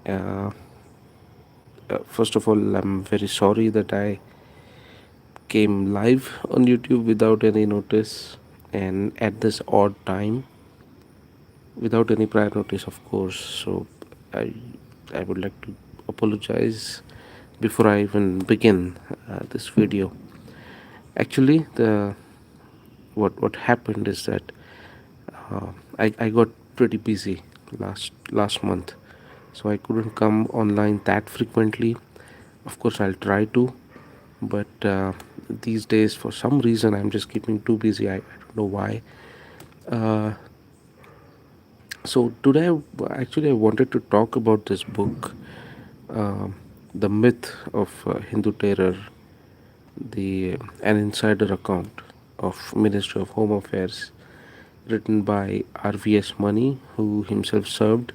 Uh, First of all, I'm very sorry that I came live on YouTube without any notice and at this odd time, without any prior notice, of course. So I, I would like to apologize before I even begin this video. Actually, the what happened is that I got pretty busy last month, so I couldn't come online that frequently. Of course, I'll try to, but these days, for some reason, I'm just keeping too busy. I don't know why. Uh, so today, actually, I wanted to talk about this book, um "The Myth of Hindu Terror," the an insider account of Ministry of Home Affairs, written by RVS Money, who himself served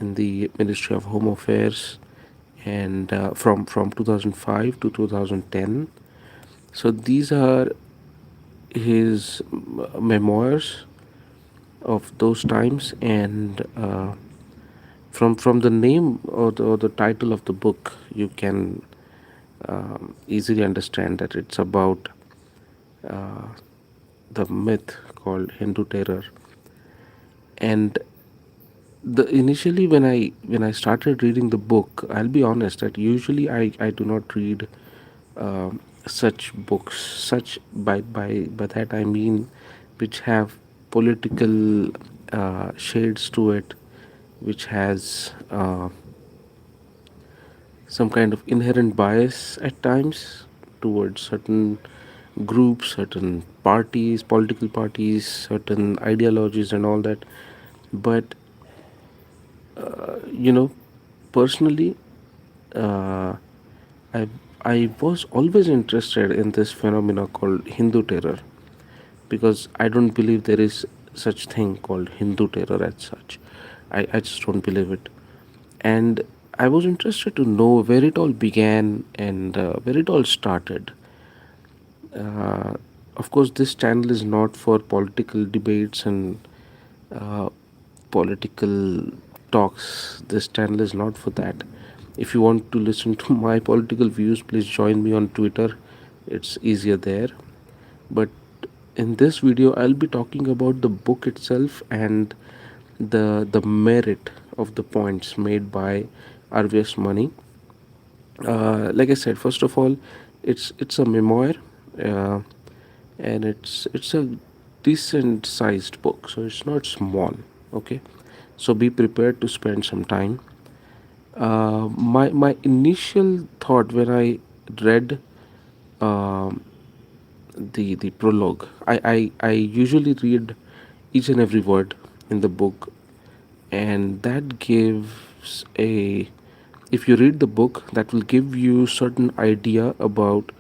in the Ministry of Home Affairs and from 2005 to 2010. So these are his memoirs of those times, and from the name or the title of the book, you can easily understand that it's about uh, the myth called Hindu terror. And the initially when I started reading the book, I'll be honest that usually I do not read such books, such by that I mean which have political shades to it, which has some kind of inherent bias at times towards certain groups, certain parties, political parties, certain ideologies, and all that. But personally, uh, I I was always interested in this phenomena called Hindu terror, because I don't believe there is such thing called Hindu terror as such. I just don't believe it. And I was interested to know where it all began and where it all started. Uh, of course, this channel is not for political debates and uh, political talks. This channel is not for that. If you want to listen to my political views, please join me on Twitter. It's easier there. But in this video, I'll be talking about the book itself and the merit of the points made by RVS Money. Like I said, first of all, it's a memoir, uh, and it's a decent sized book, so it's not small. Okay, so be prepared to spend some time. My initial thought when I read um, the prologue, I usually read each and every word in the book, and that gives a, if you read the book, that will give you certain idea about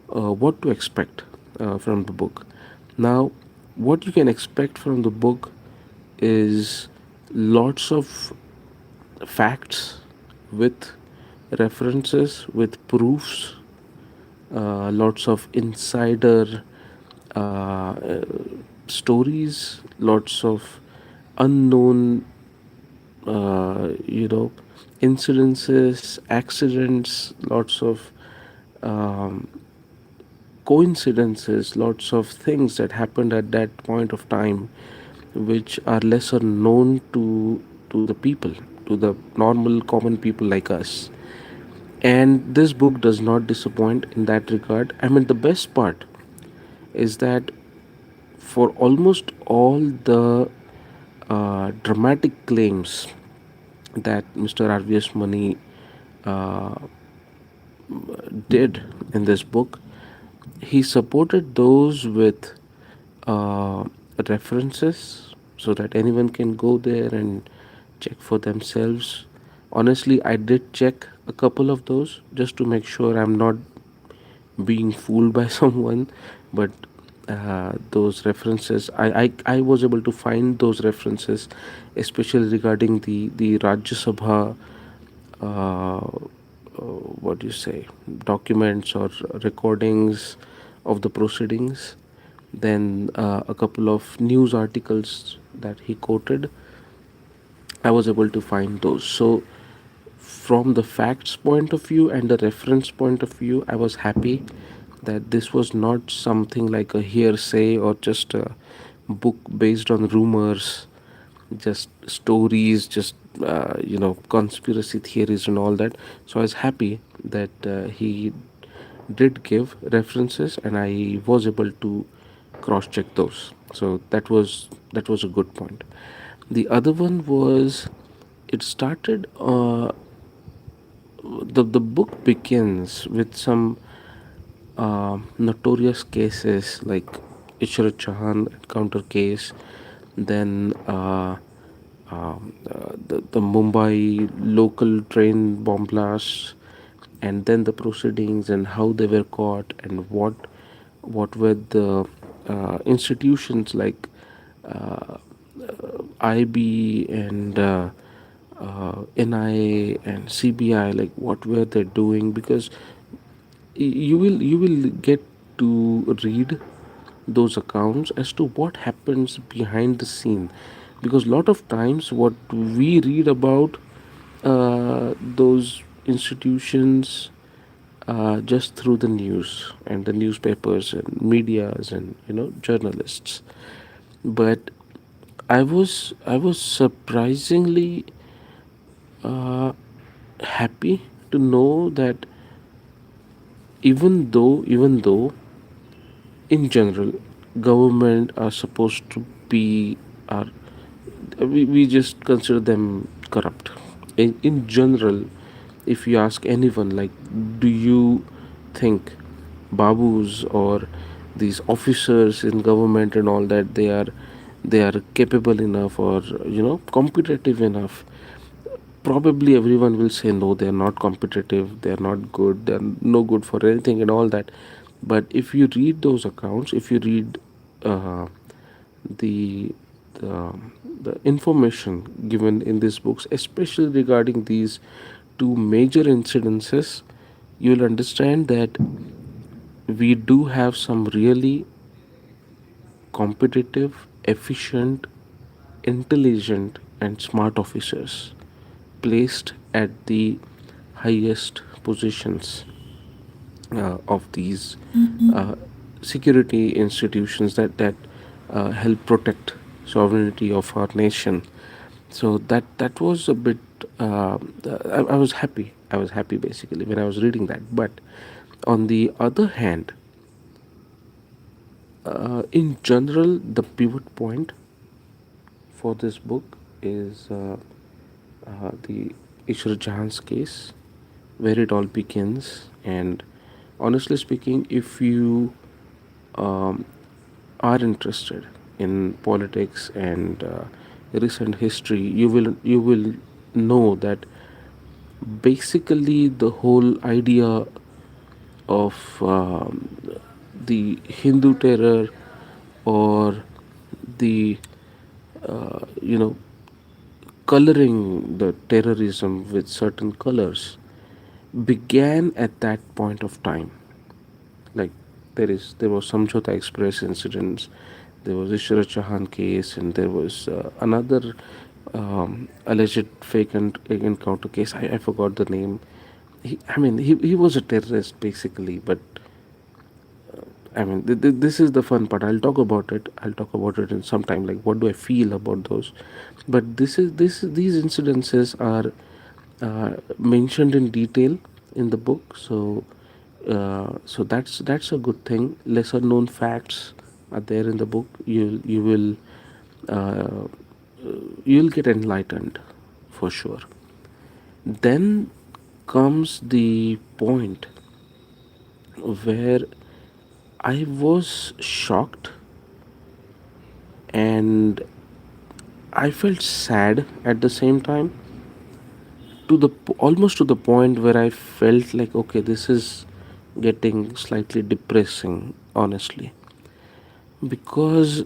what to expect from the book. Now, what you can expect from the book is lots of facts with references, with proofs, lots of insider stories, lots of unknown, you know, incidences, accidents, lots of um, coincidences, lots of things that happened at that point of time, which are lesser known to the people, to the normal common people like us. And this book does not disappoint in that regard. I mean, the best part is that for almost all the dramatic claims that Mr. RVS Money uh, did in this book, he supported those with uh, references so that anyone can go there and check for themselves. Honestly, I did check a couple of those just to make sure I'm not being fooled by someone, but those references, I was able to find those references, especially regarding the Rajya Sabha, what do you say, documents or recordings of the proceedings. Then a couple of news articles that he quoted, I was able to find those. So from the facts point of view and the reference point of view, I was happy that this was not something like a hearsay or just a book based on rumors, just stories, just conspiracy theories and all that. So I was happy that he did give references and I was able to cross check those. So that was a good point. The other one was, it started the book begins with some notorious cases like Ishrat Chahan encounter case, then the Mumbai local train bomb blasts, and then the proceedings and how they were caught and what were the institutions like uh, IB and NIA and CBI, like what were they doing, because you will get to read those accounts as to what happens behind the scene, because lot of times what we read about those institutions just through the news and the newspapers and medias and journalists. But I was surprisingly uh, happy to know that even though in general government are supposed to be are we just consider them corrupt in general. If you ask anyone, like, do you think babus or these officers in government and all that, they are capable enough or competitive enough? Probably everyone will say no, they're not competitive, they're not good, they're no good for anything and all that. But if you read those accounts, if you read uh, the, the the information given in these books, especially regarding these two major incidences, you'll understand that we do have some really competitive, efficient, intelligent and smart officers placed at the highest positions of these uh, security institutions that help protect sovereignty of our nation. So that was a bit. I was happy. I was happy basically when I was reading that. But on the other hand, in general, the pivot point for this book is the Ishra Jahan's case, where it all begins. And honestly speaking, if you um, are interested in politics and recent history, you will know that basically the whole idea of the Hindu terror or the you know coloring the terrorism with certain colors began at that point of time. Like, there was Samjhota Express incidents, there was Ishwara Chahan case, and there was another alleged fake encounter case. I forgot the name. I mean, he was a terrorist basically, but this is the fun part. I'll talk about it. I'll talk about it in some time. Like, what do I feel about those? But these incidences are mentioned in detail in the book. So that's a good thing. Lesser known facts are there in the book. Uh, you'll get enlightened for sure. Then comes the point where I was shocked and I felt sad at the same time, to the almost to the point where I felt like, okay, this is getting slightly depressing, honestly, because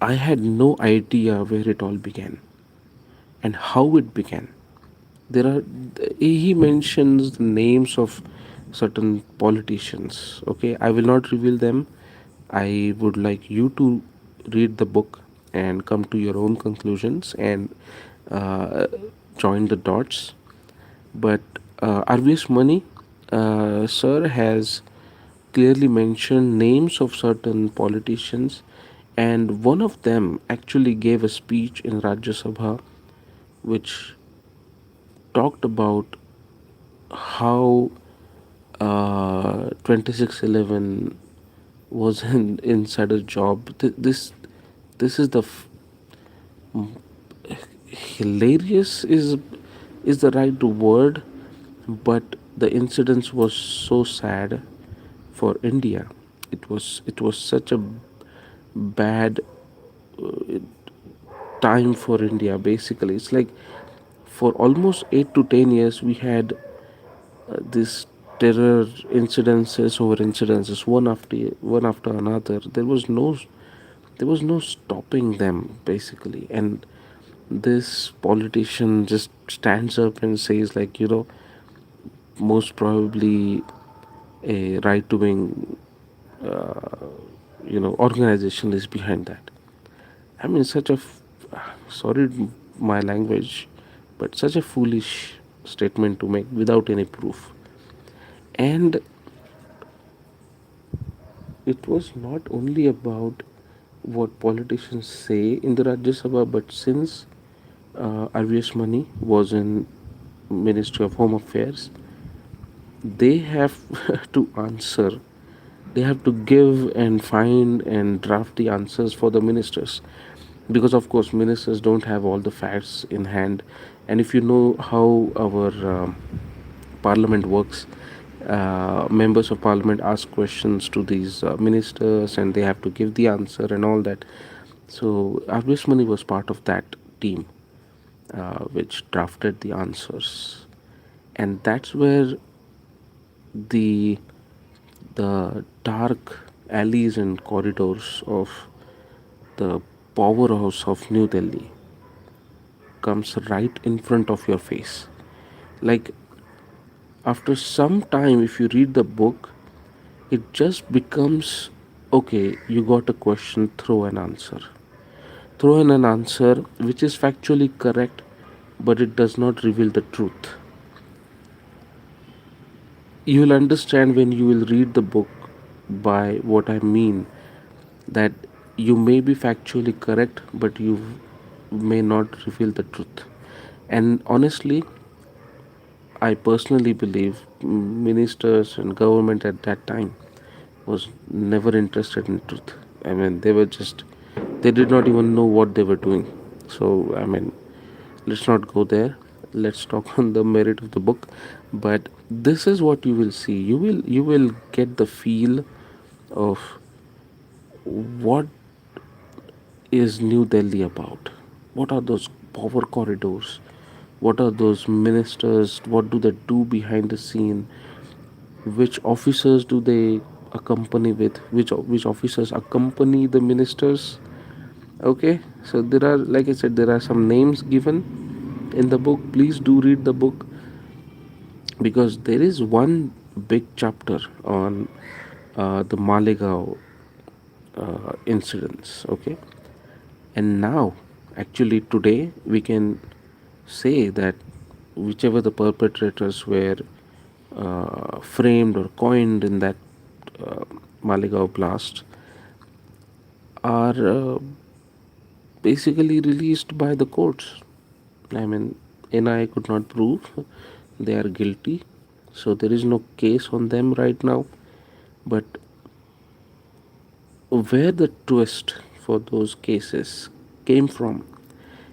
I had no idea where it all began and how it began. There are He mentions the names of certain politicians. Okay, I will not reveal them. I would like you to read the book and come to your own conclusions and uh, join the dots. But RVS Money, sir, has clearly mentioned names of certain politicians, and one of them actually gave a speech in Rajya Sabha which talked about how 2611 was an insider job. This is the hilarious is the right word, but the incident was so sad for India. It was such a bad time for India. Basically, it's like for almost 8 to 10 years we had this terror incidences over incidences, one after another. There was no stopping them basically, and this politician just stands up and says, like, most probably a right wing organization is behind that. I mean, sorry, my language, but such a foolish statement to make without any proof. And it was not only about what politicians say in the Rajya Sabha, but since RVS Money was in Ministry of Home Affairs, they have to answer. They have to give and find and draft the answers for the ministers, because of course ministers don't have all the facts in hand. And if you know how our parliament works, members of parliament ask questions to these ministers and they have to give the answer and all that. So RVS Money was part of that team which drafted the answers, and that's where the the dark alleys and corridors of the powerhouse of New Delhi comes right in front of your face. Like, after some time, if you read the book, it just becomes okay, you got a question, throw an answer. Throw in an answer which is factually correct, but it does not reveal the truth. You will understand when you will read the book by what I mean, that you may be factually correct, but you may not reveal the truth. And honestly, I personally believe ministers and government at that time was never interested in truth. I mean, they did not even know what they were doing. So, I mean, let's not go there. Let's talk on the merit of the book. But this is what you will see. You will get the feel of what is New Delhi about. What are those power corridors? What are those ministers? What do they do behind the scene? Which officers do they accompany with? Which officers accompany the ministers? Okay, so there are, like I said, there are some names given in the book. Please do read the book, because there is one big chapter on the Malegaon incidents. Okay, and now, actually, today we can say that whichever the perpetrators were framed or coined in that uh, Malegaon blast are basically released by the courts. I mean, NI could not prove they are guilty, so there is no case on them right now. But where the twist for those cases came from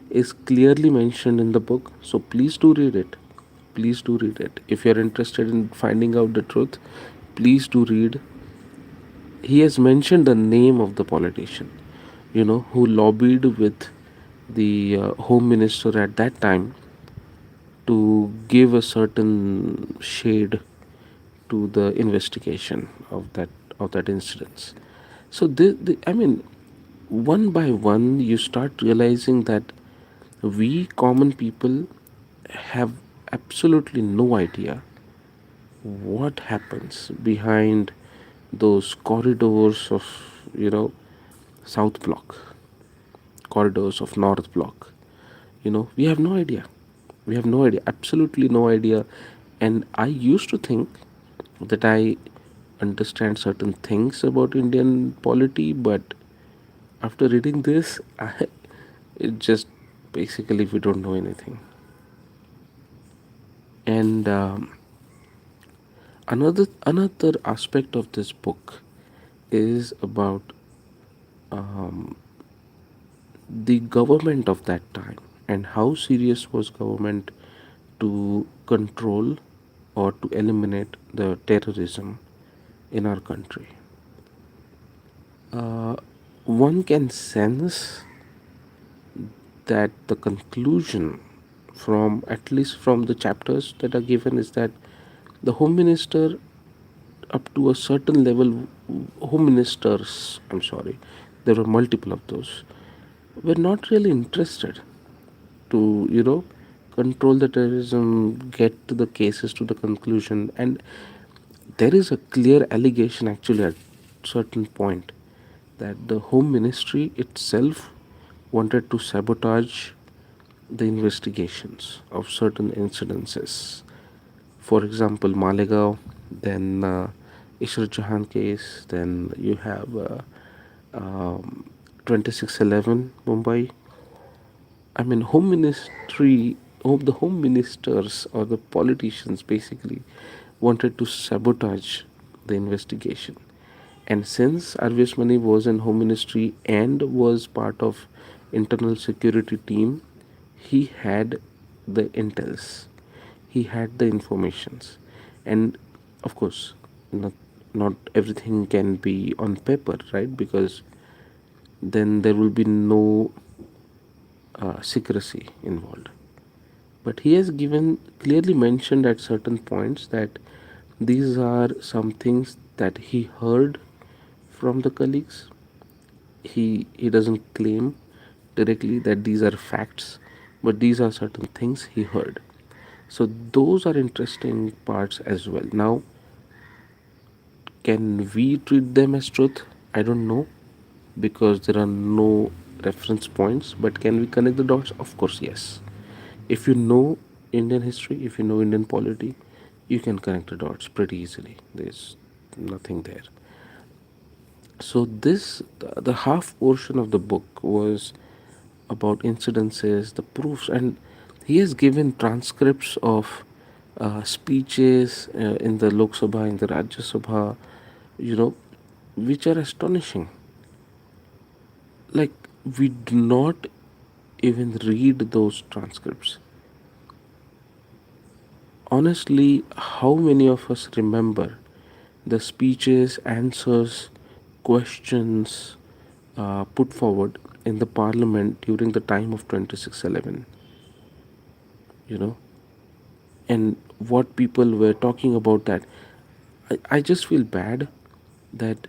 is clearly mentioned in the book. So please do read it. Please do read it. If you're interested in finding out the truth, please do read. He has mentioned the name of the politician, who lobbied with the home minister at that time to give a certain shade to the investigation of that incident. So I mean, one by one, you start realizing that we common people have absolutely no idea what happens behind those corridors of, South Block, corridors of North Block. We have no idea. We have no idea, absolutely no idea. And I used to think that I understand certain things about Indian polity, but after reading this, it just basically we don't know anything. And another aspect of this book is about um, the government of that time and how serious was government to control or to eliminate the terrorism in our country. Uh, One can sense that the conclusion from at least from the chapters that are given is that the home minister up to a certain level, home ministers, I'm sorry, there were multiple of those, were not really interested to, control the terrorism, get to the cases to the conclusion. And there is a clear allegation actually at certain point that the home ministry itself wanted to sabotage the investigations of certain incidences. For example, Malegaon, then Ishrat Jahan case, then you have 2611 Mumbai. I mean, home ministry, the home ministers or the politicians basically wanted to sabotage the investigation. And since RVS Mani was in home ministry and was part of internal security team, he had the intels, he had the informations, and of course, not not everything can be on paper, right? Because then there will be no secrecy involved. But he has given clearly mentioned at certain points that these are some things that he heard from the colleagues. He doesn't claim directly that these are facts, but these are certain things he heard. So those are interesting parts as well. Now, can we treat them as truth? I don't know, because there are no reference points. But can we connect the dots? Of course, yes. If you know Indian history, if you know Indian polity, you can connect the dots pretty easily. There's nothing there. So this the half portion of the book was about incidences, the proofs, and he has given transcripts of speeches in the Lok Sabha, in the Rajya Sabha, you know, which are astonishing. Like, we do not even read those transcripts. Honestly, how many of us remember the speeches, answers, questions put forward in the parliament during the time of 2611? You know, and what people were talking about that. I just feel bad that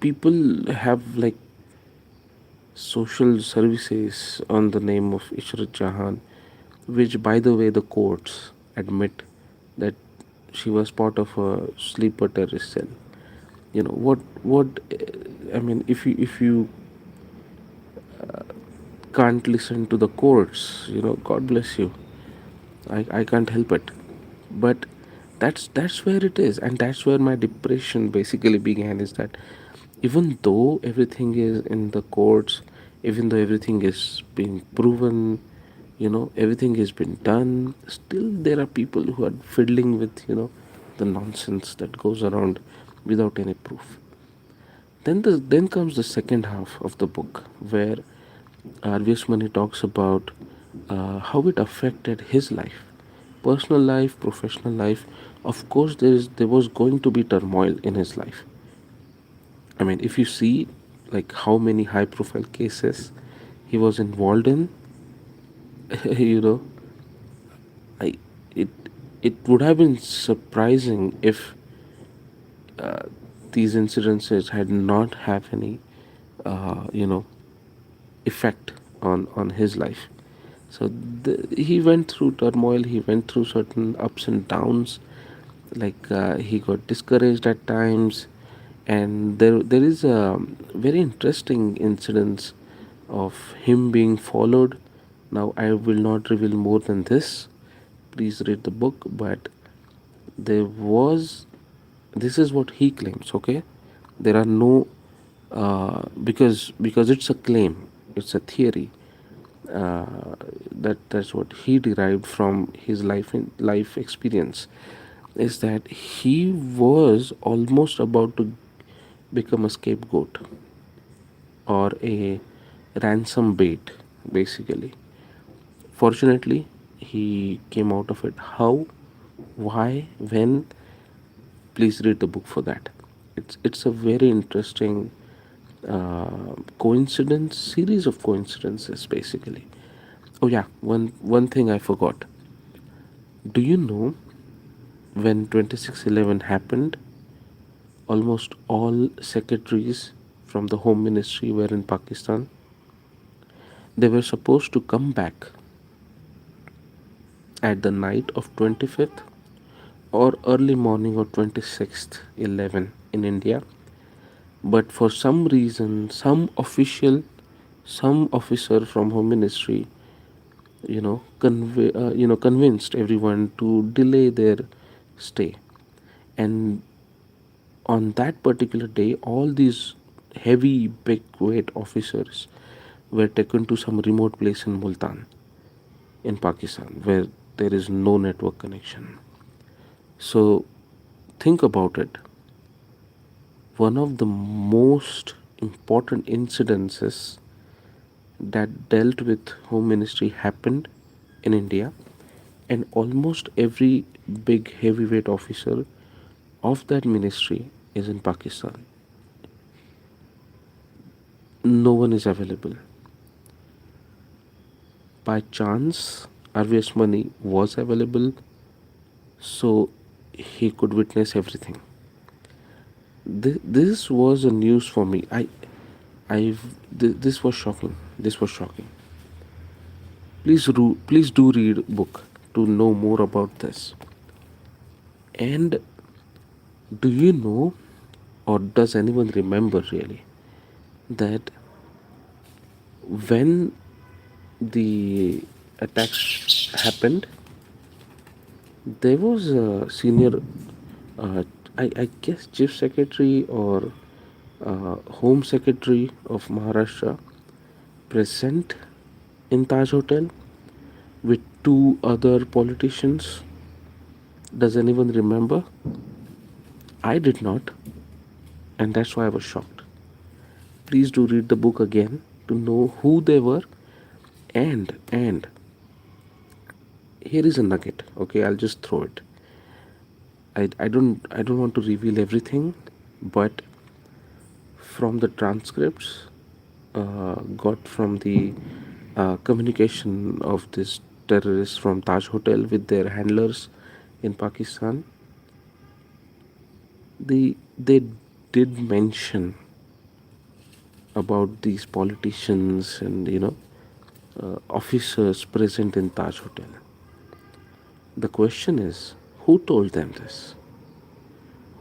people have like social services on the name of Ishrat Jahan, which, by the way, the courts admit that she was part of a sleeper terrorist cell. You know what? I mean, if you can't listen to the courts, God bless you. I can't help it. But that's where it is, and that's where my depression basically began. Is that even though everything is in the courts, even though everything is being proven, everything has been done, still there are people who are fiddling with the nonsense that goes around without any proof. Then comes the second half of the book, where RVS Mani talks about how it affected his life, personal life, professional life. Of course, there was going to be turmoil in his life. I mean, if you see like how many high-profile cases he was involved in, you know, I it it would have been surprising if uh, these incidences had not have any, you know, effect on his life. So he went through turmoil. He went through certain ups and downs. Like he got discouraged at times, and there is a very interesting incident of him being followed Now I will not reveal more than this. Please read the book, but there was, this is what he claims, okay? There are no because it's a claim, it's a theory, that's what he derived from his life experience, is that he was almost about to become a scapegoat or a ransom bait, basically. Fortunately, he came out of it. How, why, when? Please read the book for that. It's a very interesting coincidence, series of coincidences, basically. Oh yeah, one thing I forgot. Do you know when 2611 happened? Almost all secretaries from the Home Ministry were in Pakistan. They were supposed to come back at the night of 25th or early morning of 26th 11 in India, but for some reason some officer from Home Ministry, convinced everyone to delay their stay. And on that particular day, all these heavy big weight officers were taken to some remote place in Multan in Pakistan where there is no network connection. So think about it. One of the most important incidences that dealt with Home Ministry happened in India, and almost every big heavyweight officer of that ministry is in Pakistan. No one is available. By chance, RVS money was available, so he could witness everything. This was a news for me. This was shocking. This was shocking. Please do read book to know more about this. And do you know, or does anyone remember really, that when the attacks happened, there was a senior, uh, I guess, chief secretary or home secretary of Maharashtra present in Taj Hotel with two other politicians. Does anyone remember? I did not, and that's why I was shocked. Please do read the book again to know who they were. And here is a nugget. Okay, I'll just throw it. I don't want to reveal everything, but from the transcripts got from the communication of this terrorists from Taj Hotel with their handlers in Pakistan, they did mention about these politicians and officers present in Taj Hotel. The question is, who told them this?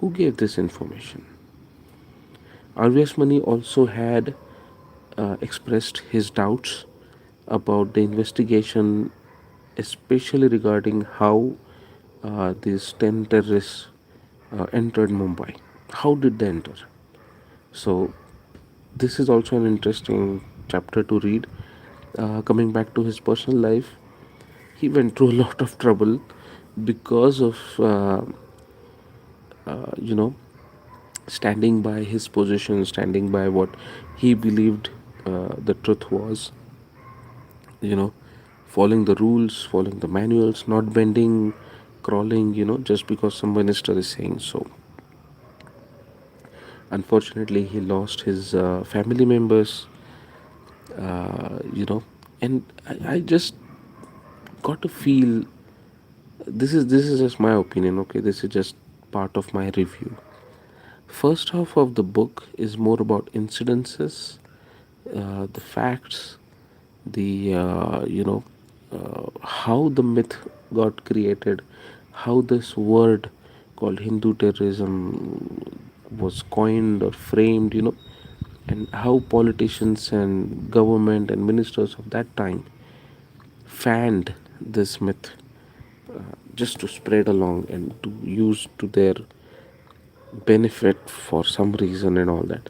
Who gave this information? RVS Mani also had expressed his doubts about the investigation, especially regarding how these 10 terrorists entered Mumbai. How did they enter? So, this is also an interesting chapter to read. Coming back to his personal life, he went through a lot of trouble because of, you know, standing by his position, standing by what he believed the truth was, you know, following the rules, following the manuals, not bending, crawling, just because some minister is saying so. Unfortunately, he lost his family members, you know, and I just got to feel, this is just my opinion, okay? This is just part of my review. First half of the book is more about incidences, the facts, the how the myth got created, how this word called Hindu terrorism was coined or framed, and how politicians and government and ministers of that time fanned this myth just to spread along and to use to their benefit for some reason and all that.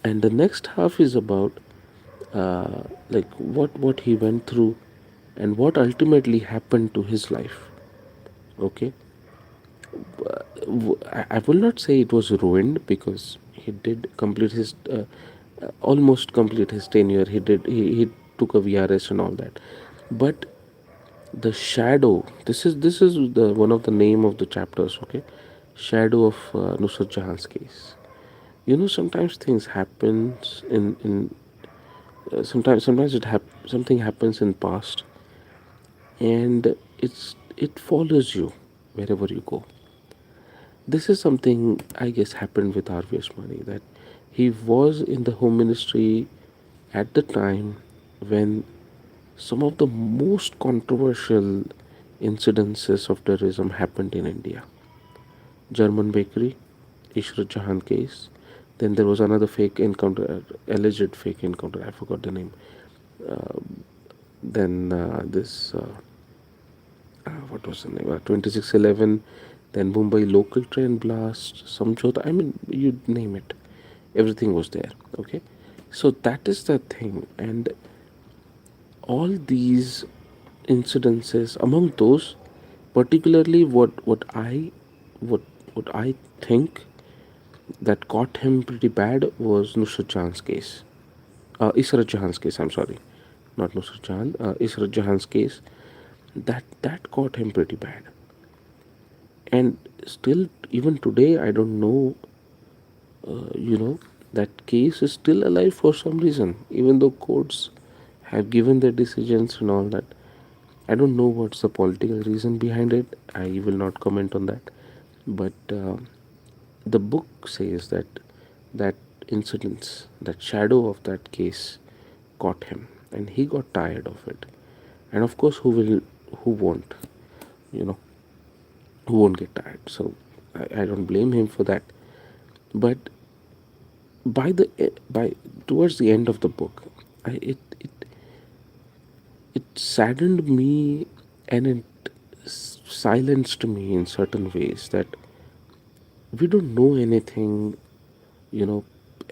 And the next half is about like what he went through and what ultimately happened to his life. Okay, I will not say it was ruined because he did complete his almost complete his tenure. He took a VRS and all that, but the shadow. This is the one of the name of the chapters. Okay, shadow of Nusrat Jahan's case. You know, sometimes things happens in sometimes something happens in past, and it follows you wherever you go. This is something I guess happened with RVS Mani, that he was in the home ministry at the time when some of the most controversial incidences of terrorism happened in India. German bakery, Ishrat Jahan case. Then there was another fake encounter, alleged fake encounter. I forgot the name. Uh, then this what was the name? 2611. Then Mumbai local train blast. Samjhota. I mean, you name it. Everything was there. Okay, so that is the thing, and all these incidences, among those, particularly what what I think that caught him pretty bad was Nusrat Jahan's case. Israt Jahan's case. I'm sorry, not Nusrat Jahan. Israt Jahan's case. That caught him pretty bad, and still even today I don't know. You know, that case is still alive for some reason, even though courts have given their decisions and all that. I don't know what's the political reason behind it. I will not comment on that. But the book says that that incidents, that shadow of that case, caught him, and he got tired of it. And of course, who won't, you know, who won't get tired? So I don't blame him for that. But by towards the end of the book, it saddened me, and it silenced me in certain ways that we don't know anything, you know,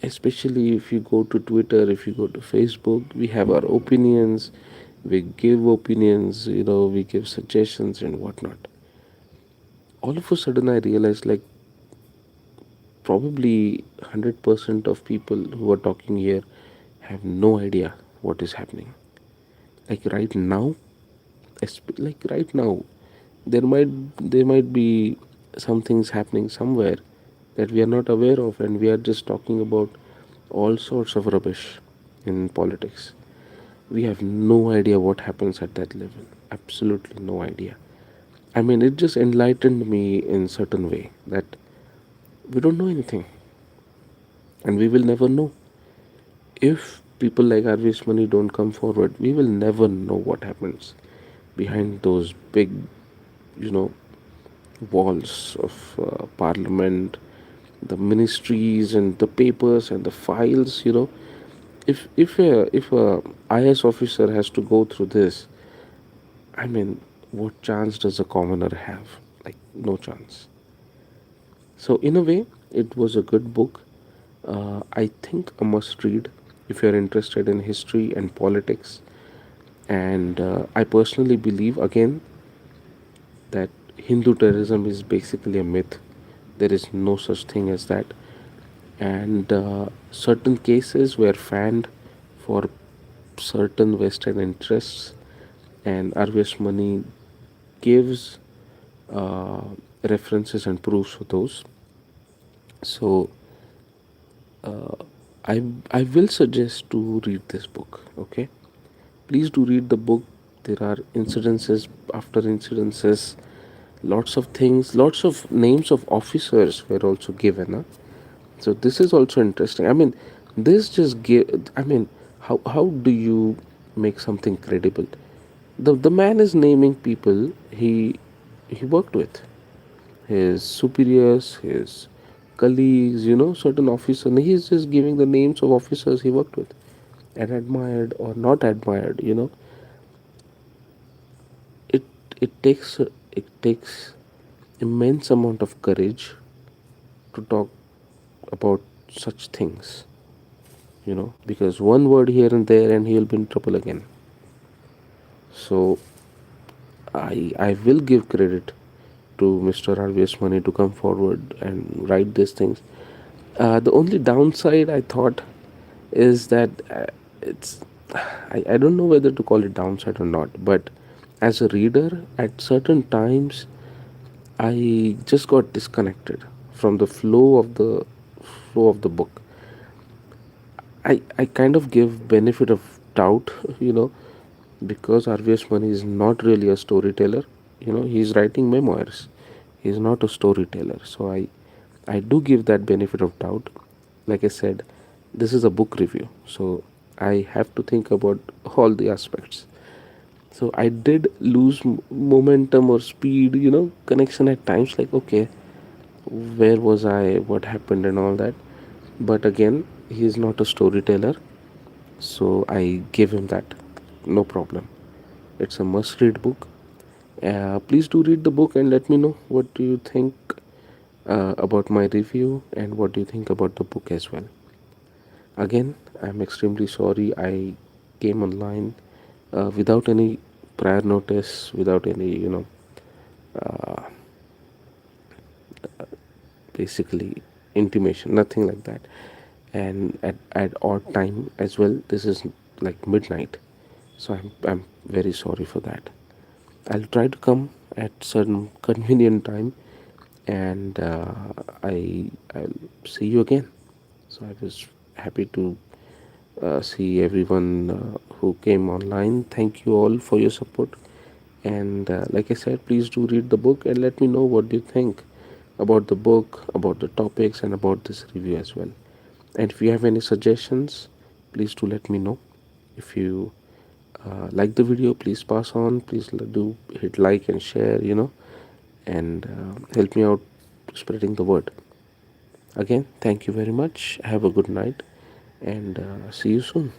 especially if you go to Twitter, if you go to Facebook, we have our opinions, we give opinions, you know, we give suggestions and whatnot. All of a sudden I realized, like, probably 100% of people who are talking here have no idea what is happening. Like right now, like right now, there might be some things happening somewhere that we are not aware of, and we are just talking about all sorts of rubbish in politics. We have no idea what happens at that level. Absolutely no idea. I mean, it just enlightened me in certain way that we don't know anything, and we will never know. If people like RVS Money don't come forward, we will never know what happens behind those big, you know, walls of parliament, the ministries and the papers and the files. You know, if a IS officer has to go through this, I mean, what chance does a commoner have? Like, no chance. So in a way, it was a good book. I think a must read if you're interested in history and politics. And I personally believe again that Hindu terrorism is basically a myth. There is no such thing as that. And certain cases were fanned for certain Western interests, and RVS Money gives uh, references and proofs for those. So uh, I will suggest to read this book. Okay, please do read the book. There are incidences after incidences, lots of things, lots of names of officers were also given. Huh? So this is also interesting. I mean, this just give. I mean, how do you make something credible? The man is naming people he worked with, his superiors, his colleagues, you know, certain officers. And he's just giving the names of officers he worked with and admired or not admired. You know, it takes immense amount of courage to talk about such things, because one word here and there and he'll be in trouble again. So I will give credit to Mr. RVS Money to come forward and write these things. The only downside I thought is that it's I don't know whether to call it downside or not, but as a reader, at certain times I just got disconnected from the flow of the book. I kind of give benefit of doubt, you know, because RVS Mani is not really a storyteller. He's writing memoirs. He's not a storyteller. So I do give that benefit of doubt. Like I said, this is a book review, so I have to think about all the aspects. So I did lose momentum or speed, connection at times. Like, okay, where was I? What happened and all that. But again, he's not a storyteller, so I give him that. No problem. It's a must-read book. Please do read the book and let me know what do you think about my review and what do you think about the book as well. Again, I'm extremely sorry I came online without any prior notice, without any, uh, basically intimation, nothing like that. And at odd time as well. This is like midnight, so I'm very sorry for that. I'll try to come at certain convenient time, and I'll see you again. So I was happy to see everyone who came online. Thank you all for your support. And like I said, please do read the book and let me know what you think about the book, about the topics, and about this review as well. And if you have any suggestions, please do let me know. If you like the video, please pass on. Please do hit like and share, and help me out spreading the word. Again, thank you very much. Have a good night and see you soon.